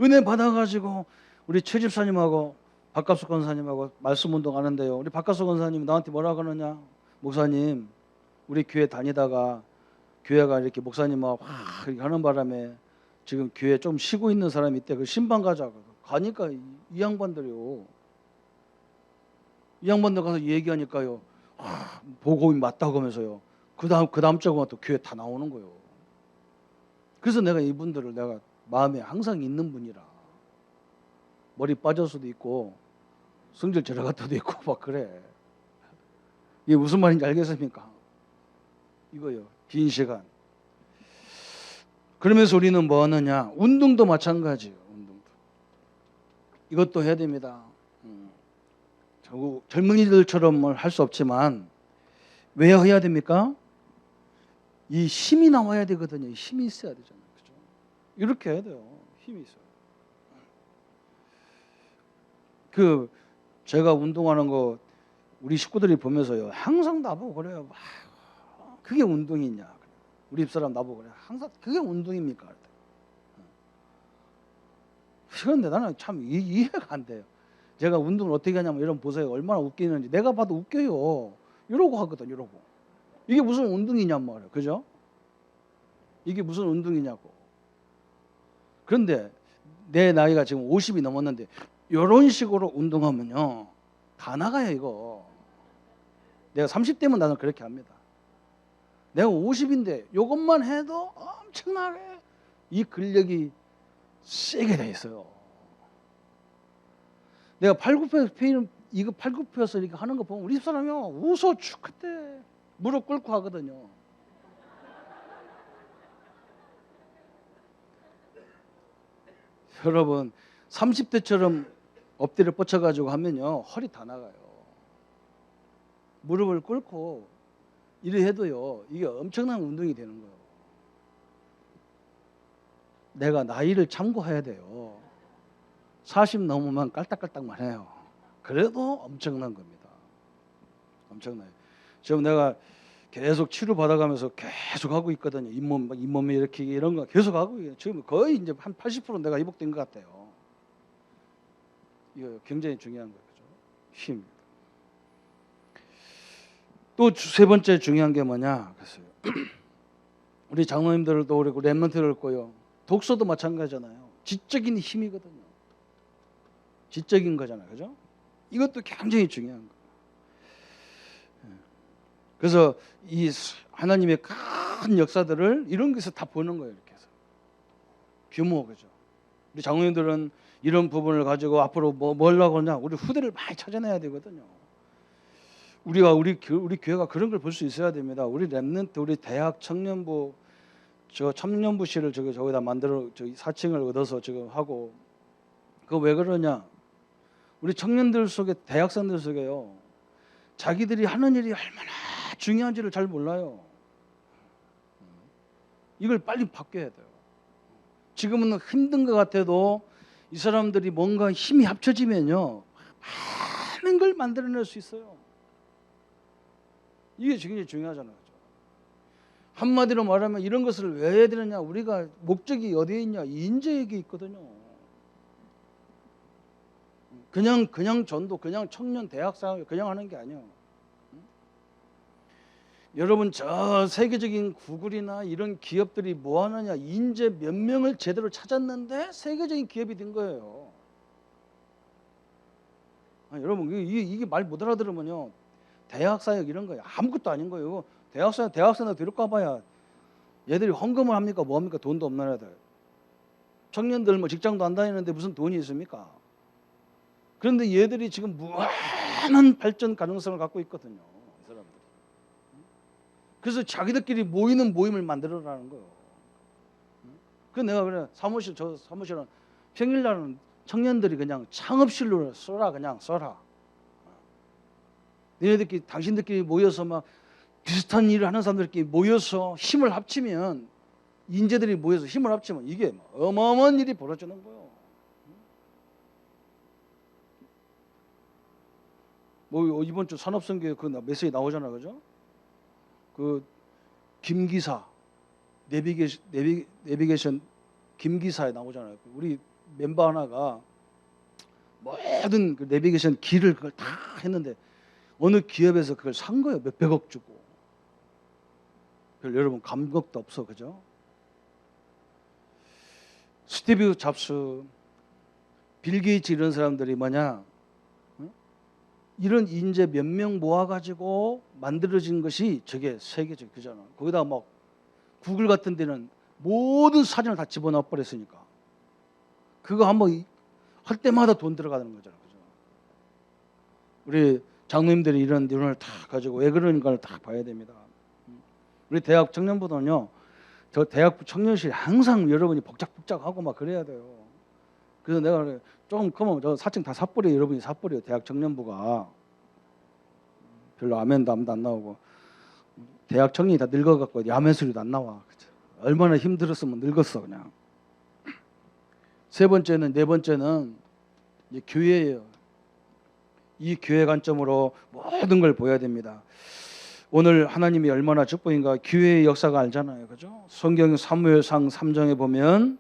은혜 받아가지고 우리 최 집사님하고 박갑수 권사님하고 말씀 운동 하는데요. 우리 박갑수 권사님이 나한테 뭐라 그러냐? 목사님, 우리 교회 다니다가 교회가 이렇게 목사님하고 이렇게 하는 바람에 지금 교회 좀 쉬고 있는 사람이 있대. 그 신방 가자고. 가니까 이 양반들이요. 이 양반들 가서 얘기하니까요. 보고이 맞다고 하면서요. 그 다음 주가 또 교회 다 나오는 거예요. 그래서 내가 이분들을 내가 마음에 항상 있는 분이라. 머리 빠질 수도 있고 성질 들어갈 때도 있고 막 그래. 이게 무슨 말인지 알겠습니까? 이거요. 빈 시간. 그러면서 우리는 뭐 하느냐? 운동도 마찬가지예요. 운동도. 이것도 해야 됩니다. 젊은이들처럼 할 수 없지만 왜 해야 됩니까? 이 힘이 나와야 되거든요. 힘이 있어야 되잖아요. 그죠? 이렇게 해야 돼요. 힘이 있어요. 제가 운동하는 거 우리 식구들이 보면서요. 항상 나보고 그래요. 그게 운동이냐? 우리 집사람 나보고 그래. 항상 그게 운동입니까? 그런데 나는 참 이해가 안 돼요. 제가 운동을 어떻게 하냐면 이런 보세요. 얼마나 웃기는지. 내가 봐도 웃겨요. 이러고 하거든. 이러고. 이게 무슨 운동이냔 말이에요. 그죠? 이게 무슨 운동이냐고. 그런데 내 나이가 지금 50이 넘었는데 이런 식으로 운동하면요. 다 나가요 이거. 내가 30대면 나는 그렇게 합니다. 내가 50인데 이것만 해도 엄청나게 이 근력이 세게 돼 있어요. 내가 팔굽혀펴기는 이거 팔굽혀서 이렇게 하는 거 보면 우리 집사람이요 웃어 죽겠대. 무릎 꿇고 하거든요. 여러분 30대처럼 엎드려 뻗쳐가지고 하면요 허리 다 나가요. 무릎을 꿇고 이래 해도요 이게 엄청난 운동이 되는 거예요. 내가 나이를 참고해야 돼요. 40 넘으면 깔딱깔딱만 해요. 그래도 엄청난 겁니다. 엄청나요. 지금 내가 계속 치료 받아가면서 계속 하고 있거든요. 잇몸에 이렇게 이런 거 계속 하고 지금 거의 이제 한 80% 내가 회복된 것 같아요. 이거 굉장히 중요한 거예요. 그죠? 힘. 또 세 번째 중요한 게 뭐냐? 그랬어요. 우리 장로님들도 그렇고 렘넌트를 그렇고요. 독서도 마찬가지잖아요. 지적인 힘이거든요. 지적인 거잖아요. 그죠? 이것도 굉장히 중요한 거예요. 그래서 이 하나님의 큰 역사들을 이런 것에서 다 보는 거예요. 이렇게 해서. 규모, 그죠? 우리 장로님들은 이런 부분을 가지고 앞으로 뭐 하려고 하냐? 우리 후대를 많이 찾아내야 되거든요. 우리 교회가 그런 걸 볼 수 있어야 됩니다. 우리 렘넌트, 우리 대학 청년부, 청년부실을 저기다 만들어 4층을 얻어서 지금 하고 그거 왜 그러냐? 우리 청년들 속에 대학생들 속에요. 자기들이 하는 일이 얼마나 중요한지를 잘 몰라요. 이걸 빨리 바뀌어야 돼요. 지금은 힘든 것 같아도 이 사람들이 뭔가 힘이 합쳐지면요 많은 걸 만들어낼 수 있어요. 이게 굉장히 중요하잖아요. 한마디로 말하면 이런 것을 왜 해야 되느냐? 우리가 목적이 어디에 있냐? 인재에게 있거든요. 그냥 전도, 그냥 청년 대학생 그냥 하는 게 아니에요. 여러분 저 세계적인 구글이나 이런 기업들이 뭐 하느냐, 인재 몇 명을 제대로 찾았는데 세계적인 기업이 된 거예요. 여러분 이게 말 못 알아들으면요, 대학사역 이런 거예요. 아무것도 아닌 거예요. 대학사역 들을까 봐야 얘들이 헌금을 합니까? 뭐 합니까? 돈도 없는 애들. 청년들 뭐 직장도 안 다니는데 무슨 돈이 있습니까? 그런데 얘들이 지금 무한한 발전 가능성을 갖고 있거든요, 이 사람들. 그래서 자기들끼리 모이는 모임을 만들어라는 거예요. 그 내가 그래 저 사무실은 평일날은 청년들이 그냥 창업실로 써라, 그냥 써라. 너희들끼리 당신들끼리 모여서 막 비슷한 일을 하는 사람들끼리 모여서 힘을 합치면, 인재들이 모여서 힘을 합치면 이게 어마어마한 일이 벌어지는 거예요. 뭐 이번 주 산업선교 그 메시지 나오잖아, 그죠? 그 김기사 내비게이션 김기사에 나오잖아요. 우리 멤버 하나가 모든 그 내비게이션 길을 그걸 다 했는데 어느 기업에서 그걸 산 거예요. 몇백억 주고. 여러분 감격도 없어, 그죠? 스티브 잡스, 빌 게이츠 이런 사람들이 뭐냐? 이런 인재 몇 명 모아가지고 만들어진 것이 저게 세계적 그잖아. 거기다 막 구글 같은 데는 모든 사진을 다 집어넣어 버렸으니까 그거 한번 할 때마다 돈 들어가는 거잖아, 그죠? 우리 장로님들이 이런 이론을 다 가지고 왜 그러는가를 다 봐야 됩니다. 우리 대학 청년부는요, 저 대학 청년실이 항상 여러분이 복작복작하고 막 그래야 돼요. 그래서 내가 그래, 조금 크면 저 4층 다 사버려, 여러분이 사버려. 대학 청년부가 별로 아멘도 안 나오고, 대학 청년이 다 늙어갖고 야멘 소리도 안 나와. 그쵸? 얼마나 힘들었으면 늙었어 그냥. 네 번째는 이제 교회예요. 이 교회 관점으로 모든 걸 보여야 됩니다. 오늘 하나님이 얼마나 축복인가. 교회의 역사가 알잖아요, 그죠? 성경 사무엘상 3장에 보면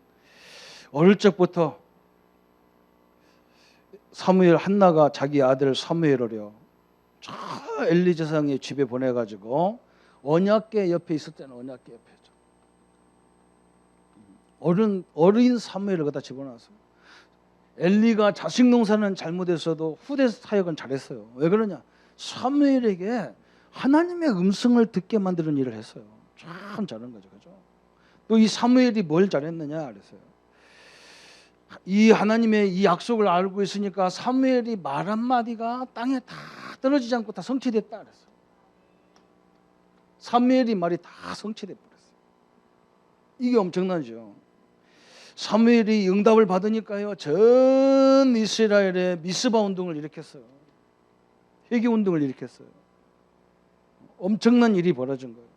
어릴 적부터 사무엘 한나가 자기 아들 사무엘을요, 저 엘리 제사장의 집에 보내가지고 언약궤 옆에 있었잖아요. 언약궤 옆에 어린 사무엘을 갖다 집어넣었어요. 엘리가 자식 농사는 잘못했어도 후대 사역은 잘했어요. 왜 그러냐? 사무엘에게 하나님의 음성을 듣게 만드는 일을 했어요. 참 잘한 거죠, 그죠? 또 이 사무엘이 뭘 잘했느냐 그랬어요. 이 하나님의 이 약속을 알고 있으니까 사무엘이 말 한마디가 땅에 다 떨어지지 않고 다 성취됐다 그랬어요. 사무엘이 말이 다 성취돼 버렸어요. 이게 엄청나죠. 사무엘이 응답을 받으니까요, 전 이스라엘에 미스바 운동을 일으켰어요. 회개 운동을 일으켰어요. 엄청난 일이 벌어진 거예요.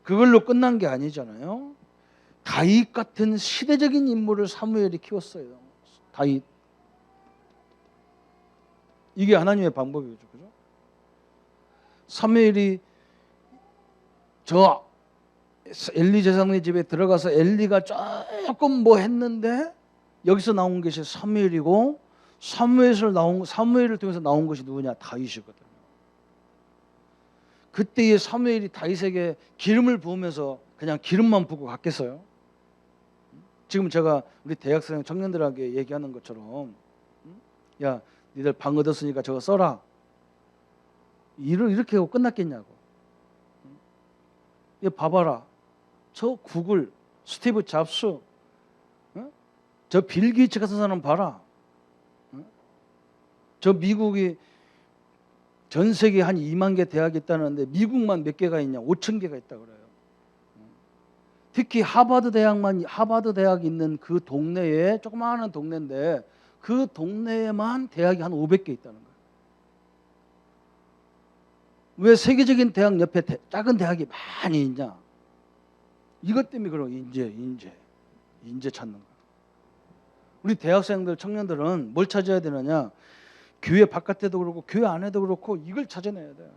그걸로 끝난 게 아니잖아요. 다윗 같은 시대적인 인물을 사무엘이 키웠어요. 다윗. 이게 하나님의 방법이죠, 그죠? 사무엘이 저 엘리 제사장의 집에 들어가서 엘리가 조금 뭐 했는데 여기서 나온 것이 사무엘이고, 사무엘을 통해서 나온 것이 누구냐? 다윗이거든요. 그때의 사무엘이 다윗에게 기름을 부으면서 그냥 기름만 부고 갔겠어요? 지금 제가 우리 대학생 청년들에게 얘기하는 것처럼, 야, 니들 방 얻었으니까 저거 써라, 이렇게 하고 끝났겠냐고. 얘 봐봐라, 저 구글, 스티브 잡스, 저 빌 게이츠 같은 사람 봐라. 저 미국이 전 세계에 한 2만 개 대학이 있다는데 미국만 몇 개가 있냐? 5천 개가 있다고 그래요. 특히 하버드 대학이 있는 그 동네에, 조그마한 동네인데 그 동네에만 대학이 한 500개 있다는 거예요. 왜 세계적인 대학 옆에 작은 대학이 많이 있냐? 이것 때문에 그런 인재 찾는 거예요. 우리 대학생들, 청년들은 뭘 찾아야 되느냐? 교회 바깥에도 그렇고 교회 안에도 그렇고 이걸 찾아내야 돼요.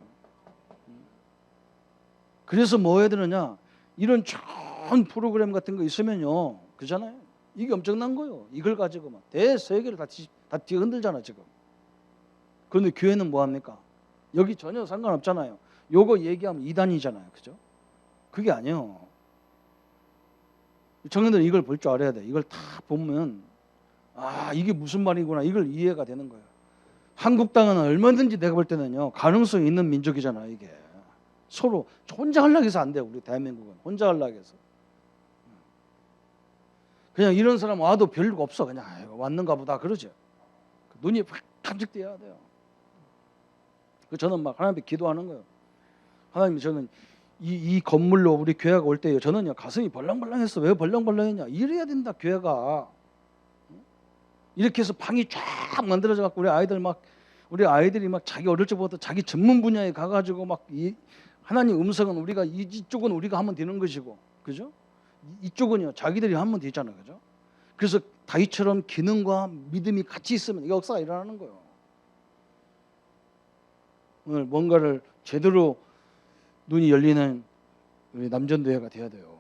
그래서 뭐 해야 되느냐? 이런 좋은 프로그램 같은 거 있으면요, 그잖아요. 이게 엄청난 거예요. 이걸 가지고 막 대세계를 다 다 뒤흔들잖아 지금. 그런데 교회는 뭐 합니까? 여기 전혀 상관없잖아요. 요거 얘기하면 이단이잖아요. 그죠? 그게 아니에요. 청년들은 이걸 볼 줄 알아야 돼. 이걸 다 보면 아 이게 무슨 말이구나 이걸 이해가 되는 거예요. 한국 땅은 얼마든지 내가 볼 때는요 가능성이 있는 민족이잖아. 이게 서로 혼자 하려고 해서 안 돼요. 우리 대한민국은 혼자 하려고 해서 그냥 이런 사람 와도 별거 없어. 그냥 아이고, 왔는가 보다 그러죠. 눈이 확 깜찍돼야 돼요. 저는 막 하나님께 기도하는 거예요. 하나님 저는 이 건물로 우리 교회가 올 때요 저는요 가슴이 벌렁벌렁했어. 왜 벌렁벌렁했냐? 이래야 된다 교회가. 이렇게 해서 방이 쫙 만들어져 갖고 우리 아이들이 막 자기 어릴 적부터 자기 전문 분야에 가가지고 막 하나님 음성은 우리가 이쪽은 우리가 하면 되는 것이고, 그죠? 이쪽은요 자기들이 하면 되잖아요, 그죠? 그래서 다윗처럼 기능과 믿음이 같이 있으면 이 역사가 일어나는 거예요. 오늘 뭔가를 제대로 눈이 열리는 우리 남전도회가 돼야 돼요.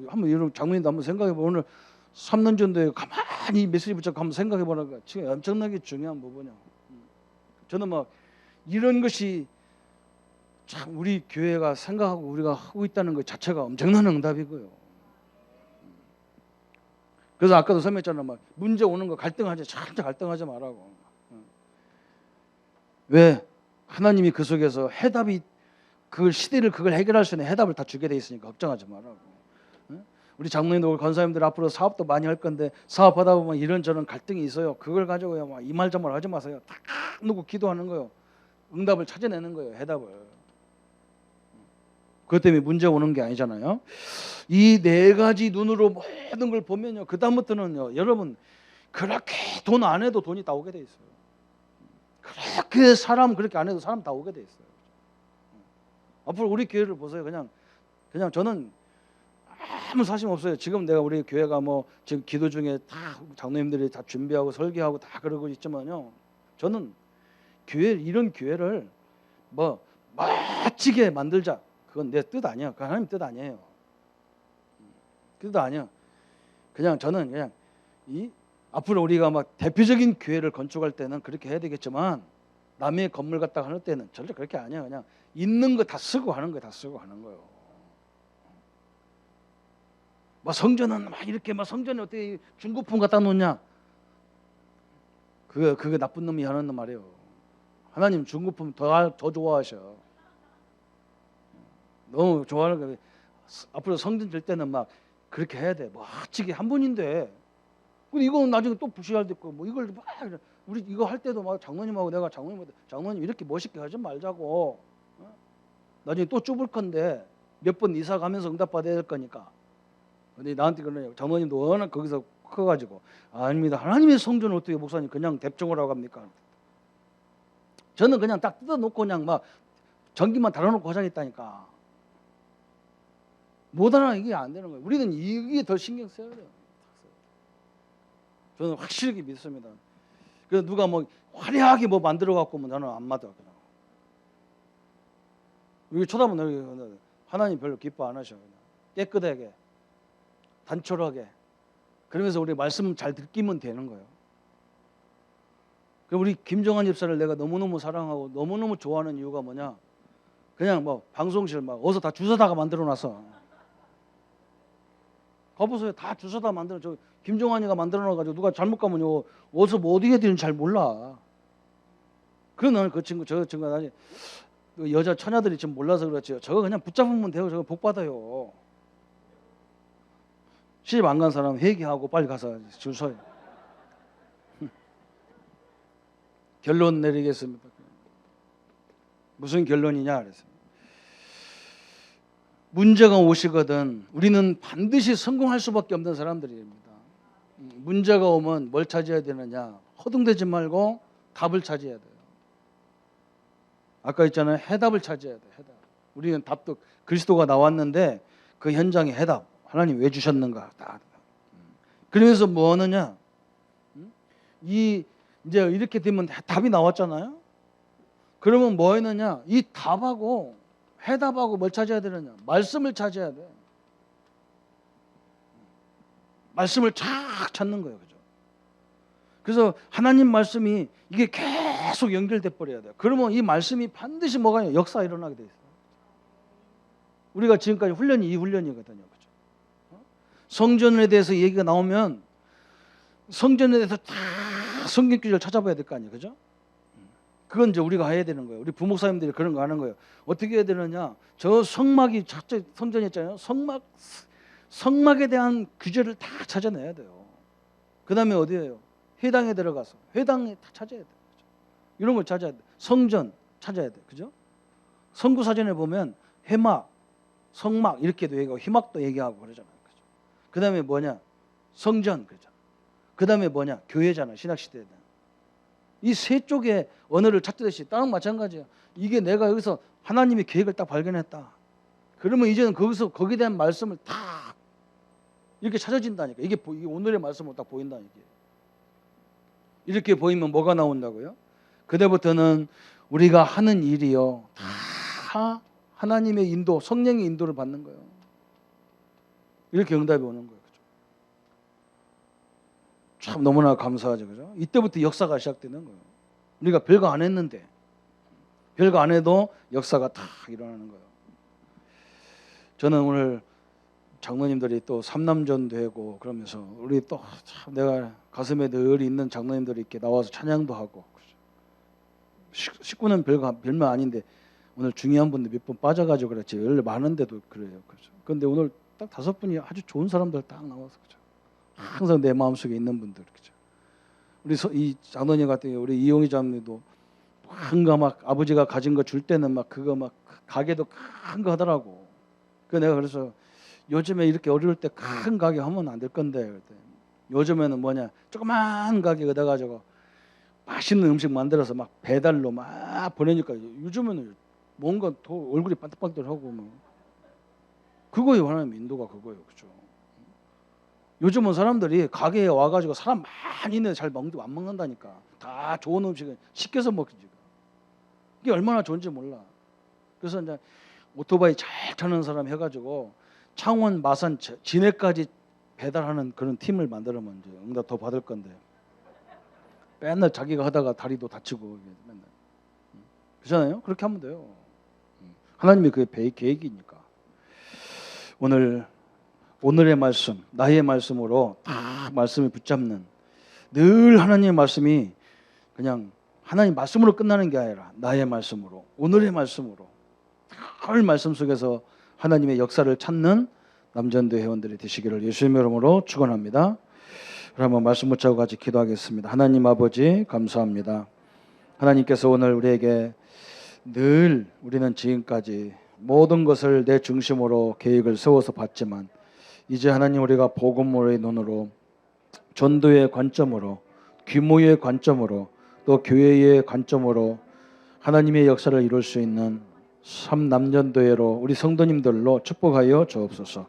한번 여러분 장모님도 한번 생각해 보. 오늘 3년 전도에 가만히 메시지 붙잡고 한번 생각해 보라고. 지금 엄청나게 중요한 부분이야. 저는 막 이런 것이 참 우리 교회가 생각하고 우리가 하고 있다는 것 자체가 엄청난 응답이고요. 그래서 아까도 설명했잖아. 막 문제 오는 거 갈등하지, 절대 갈등하지 말라고. 왜? 하나님이 그 속에서 해답이 그 시대를 그걸 해결할 수 있는 해답을 다 주게 돼 있으니까 걱정하지 말라고. 우리 장로님들, 권사님들 앞으로 사업도 많이 할 건데 사업하다 보면 이런저런 갈등이 있어요. 그걸 가지고요 막 이 말 저 말 하지 마세요. 다 놓고 기도하는 거예요. 응답을 찾아내는 거예요. 해답을. 그것 때문에 문제 오는 게 아니잖아요. 이 네 가지 눈으로 모든 걸 보면요. 그 다음부터는요. 여러분 그렇게 돈 안 해도 돈이 다 오게 돼 있어요. 그렇게 사람 그렇게 안 해도 사람 다 오게 돼 있어요. 앞으로 우리 교회를 보세요. 그냥 저는 아무 사심 없어요. 지금 내가 우리 교회가 뭐 지금 기도 중에 다 장로님들이 다 준비하고 설계하고 다 그러고 있지만요. 저는 이런 교회를 뭐 멋지게 만들자. 그건 내 뜻 아니야. 그 하나님 뜻 아니에요. 그 뜻 아니야. 그냥 저는 그냥 앞으로 우리가 막 대표적인 교회를 건축할 때는 그렇게 해야 되겠지만 남의 건물 갖다가 할 때는 절대 그렇게 아니야. 그냥 있는 거 다 쓰고 하는 거 다 쓰고 하는 거예요. 막 성전은 막 이렇게 막 성전에 어떻게 중고품 갖다 놓냐? 그게 나쁜 놈이 하는 말이에요. 하나님 중고품 더 좋아하셔. 너무 좋아하는 거. 앞으로 성전 질 때는 막 그렇게 해야 돼. 멋지게 한 분인데. 근데 이거는 나중에 또 부실할 때 있고 뭐 이걸 막 우리 이거 할 때도 막 장로님하고 내가 장로님 이렇게 멋있게 하지 말자고. 나중에 또 좁을 건데 몇 번 이사 가면서 응답 받아야 될 거니까. 근데 나한테 그러냐. 장로님도 워낙 거기서 커가지고 아닙니다. 하나님의 성전을 어떻게 목사님 그냥 대충을 하고 합니까? 저는 그냥 딱 뜯어놓고 그냥 막 전기만 달아놓고 하자겠다니까. 못하나 이게 안 되는 거예요. 우리는 이게 더 신경 써야 돼요. 저는 확실하게 믿습니다. 그래서 누가 뭐 화려하게 뭐 만들어 갖고 뭐 저는 안 맞아. 그냥. 여기 쳐다보면 하나님 별로 기뻐 안 하셔. 그냥. 깨끗하게, 단촐하게. 그러면서 우리 말씀 잘 듣기면 되는 거예요. 우리 김정한 집사를 내가 너무너무 사랑하고 너무너무 좋아하는 이유가 뭐냐? 그냥 뭐 방송실 막 어서 다 주워다가 만들어 놨어. 가보세요. 다 주워다 만들어. 저 김정한이가 만들어 놔가지고 누가 잘못 가면요 어디서 뭐 어디에 되는지 잘 몰라. 그래 나는 저 친구가 나중에 여자 처녀들이 지금 몰라서 그렇지. 저거 그냥 붙잡으면 돼요. 저거 복 받아요. 시집 안 간 사람 회개하고 빨리 가서 줄 서요. 결론 내리겠습니다. 무슨 결론이냐 그랬어요. 문제가 오시거든 우리는 반드시 성공할 수밖에 없는 사람들입니다. 문제가 오면 뭘 찾아야 되느냐? 허둥대지 말고 답을 찾아야 돼요. 아까 있잖아요. 해답을 찾아야 돼요. 해답. 우리는 답도 그리스도가 나왔는데 그 현장에 해답. 하나님 왜 주셨는가? 그러면서 뭐 하느냐? 이제 이렇게 되면 답이 나왔잖아요. 그러면 뭐 했느냐? 이 답하고 해답하고 뭘 찾아야 되느냐? 말씀을 찾아야 돼. 말씀을 착 찾는 거예요. 그죠? 그래서 하나님 말씀이 이게 계속 연결돼 버려야 돼요. 그러면 이 말씀이 반드시 뭐가 아니라 역사가 일어나게 돼 있어요. 우리가 지금까지 훈련이 이 훈련이거든요. 그죠? 성전에 대해서 얘기가 나오면 성전에 대해서 다 성경 구절 찾아봐야 될 거 아니에요. 그죠? 그건 이제 우리가 해야 되는 거예요. 우리 부목사님들이 그런 거 하는 거예요. 어떻게 해야 되느냐? 저 성막이 작전 성전이 있잖아요. 성막에 대한 규제를 다 찾아내야 돼요. 그다음에 어디예요? 회당에 들어가서 회당에 다 찾아야 돼요. 그죠? 이런 걸 찾아야 돼. 성전 찾아야 돼. 그죠? 성구 사전에 보면 회막, 성막 이렇게도 얘기하고 희막도 얘기하고 그러잖아요. 그죠? 그다음에 뭐냐? 성전 그죠? 그다음에 뭐냐? 교회잖아. 신학 시대에. 이 세 쪽의 언어를 찾듯이 딱 마찬가지야. 이게 내가 여기서 하나님의 계획을 딱 발견했다. 그러면 이제는 거기서 거기에 대한 말씀을 딱 이렇게 찾아진다니까. 이게 오늘의 말씀으로 딱 보인다니까. 이렇게 보이면 뭐가 나온다고요? 그때부터는 우리가 하는 일이요 다 하나님의 인도, 성령의 인도를 받는 거예요. 이렇게 응답이 오는 거예요. 그죠? 참 너무나 감사하죠. 그죠? 이때부터 역사가 시작되는 거예요. 우리가 별거 안 했는데 별거 안 해도 역사가 다 일어나는 거예요. 저는 오늘 장로님들이 또 삼남전 되고 그러면서 우리 또 참 내가 가슴에 늘 있는 장로님들이 이렇게 나와서 찬양도 하고 식구는 별말 아닌데 오늘 중요한 분들 몇 분 빠져가지고 그렇지 원래 많은데도 그래요. 그렇죠. 그런데 오늘 딱 5분이 아주 좋은 사람들 딱 나와서 그렇죠. 항상 내 마음속에 있는 분들 그렇죠. 우리 이 장로님 같은 경우 우리 이용희 장로님도 뭔가 막 아버지가 가진 거 줄 때는 막 그거 막 가게도 큰 거 하더라고. 그 내가 그래서 요즘에 이렇게 어려울 때 큰 가게 하면 안 될 건데 그랬더니 요즘에는 뭐냐 조그만 가게 얻어 가지고 맛있는 음식 만들어서 막 배달로 막 보내니까 요즘에는 뭔가 더 얼굴이 반짝반짝하고 뭐 그거예요. 하나님 인도가 그거예요. 그렇죠. 요즘은 사람들이 가게에 와가지고 사람 많이 있는데 잘 먹는데 안 먹는다니까. 다 좋은 음식을 시켜서 먹지. 이게 얼마나 좋은지 몰라. 그래서 이제 오토바이 잘 타는 사람 해가지고 창원, 마산, 진해까지 배달하는 그런 팀을 만들면 이제 응답 더 받을 건데. 맨날 자기가 하다가 다리도 다치고 맨날. 그렇잖아요? 그렇게 하면 돼요. 하나님이 그게 계획이니까. 오늘의 말씀, 나의 말씀으로 다 말씀을 붙잡는 늘 하나님의 말씀이 그냥 하나님 말씀으로 끝나는 게 아니라 나의 말씀으로, 오늘의 말씀으로 늘 말씀 속에서 하나님의 역사를 찾는 남전도 회원들이 되시기를 예수님의 이름으로 축원합니다. 그러면 말씀 붙잡고 같이 기도하겠습니다. 하나님 아버지 감사합니다. 하나님께서 오늘 우리에게 늘 우리는 지금까지 모든 것을 내 중심으로 계획을 세워서 봤지만 이제 하나님 우리가 복음의 눈으로 전도의 관점으로 규모의 관점으로 또 교회의 관점으로 하나님의 역사를 이룰 수 있는 삼남전도회로 우리 성도님들로 축복하여 주옵소서.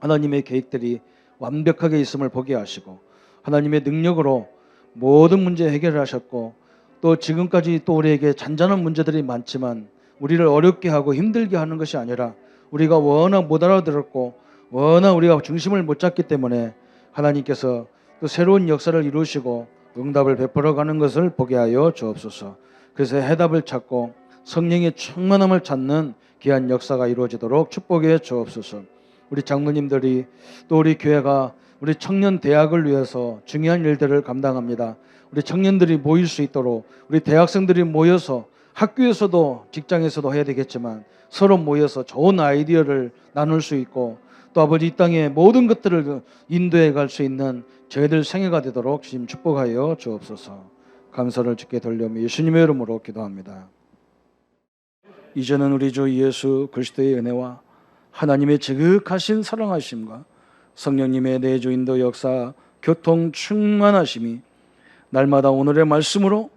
하나님의 계획들이 완벽하게 있음을 보게 하시고 하나님의 능력으로 모든 문제 해결을 하셨고 또 지금까지 또 우리에게 잔잔한 문제들이 많지만 우리를 어렵게 하고 힘들게 하는 것이 아니라 우리가 워낙 못 알아들었고 워낙 우리가 중심을 못 잡기 때문에 하나님께서 또 새로운 역사를 이루시고 응답을 베풀어 가는 것을 보게 하여 주옵소서. 그래서 해답을 찾고 성령의 충만함을 찾는 귀한 역사가 이루어지도록 축복해 주옵소서. 우리 장로님들이 또 우리 교회가 우리 청년 대학을 위해서 중요한 일들을 감당합니다. 우리 청년들이 모일 수 있도록 우리 대학생들이 모여서 학교에서도 직장에서도 해야 되겠지만 서로 모여서 좋은 아이디어를 나눌 수 있고 또 아버지 이 땅의 모든 것들을 인도해 갈 수 있는 저희들 생애가 되도록 주님 축복하여 주옵소서. 감사를 주께 돌려며 예수님의 이름으로 기도합니다. 이제는 우리 주 예수 그리스도의 은혜와 하나님의 지극하신 사랑하심과 성령님의 내주 인도 역사 교통 충만하심이 날마다 오늘의 말씀으로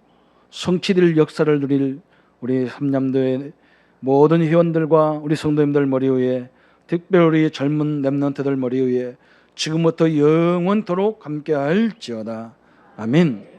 성취될 역사를 누릴 우리 삼남도의 모든 회원들과 우리 성도님들 머리 위에 특별히 젊은 렘넌트들 머리 위에 지금부터 영원토록 함께할지어다. 아멘.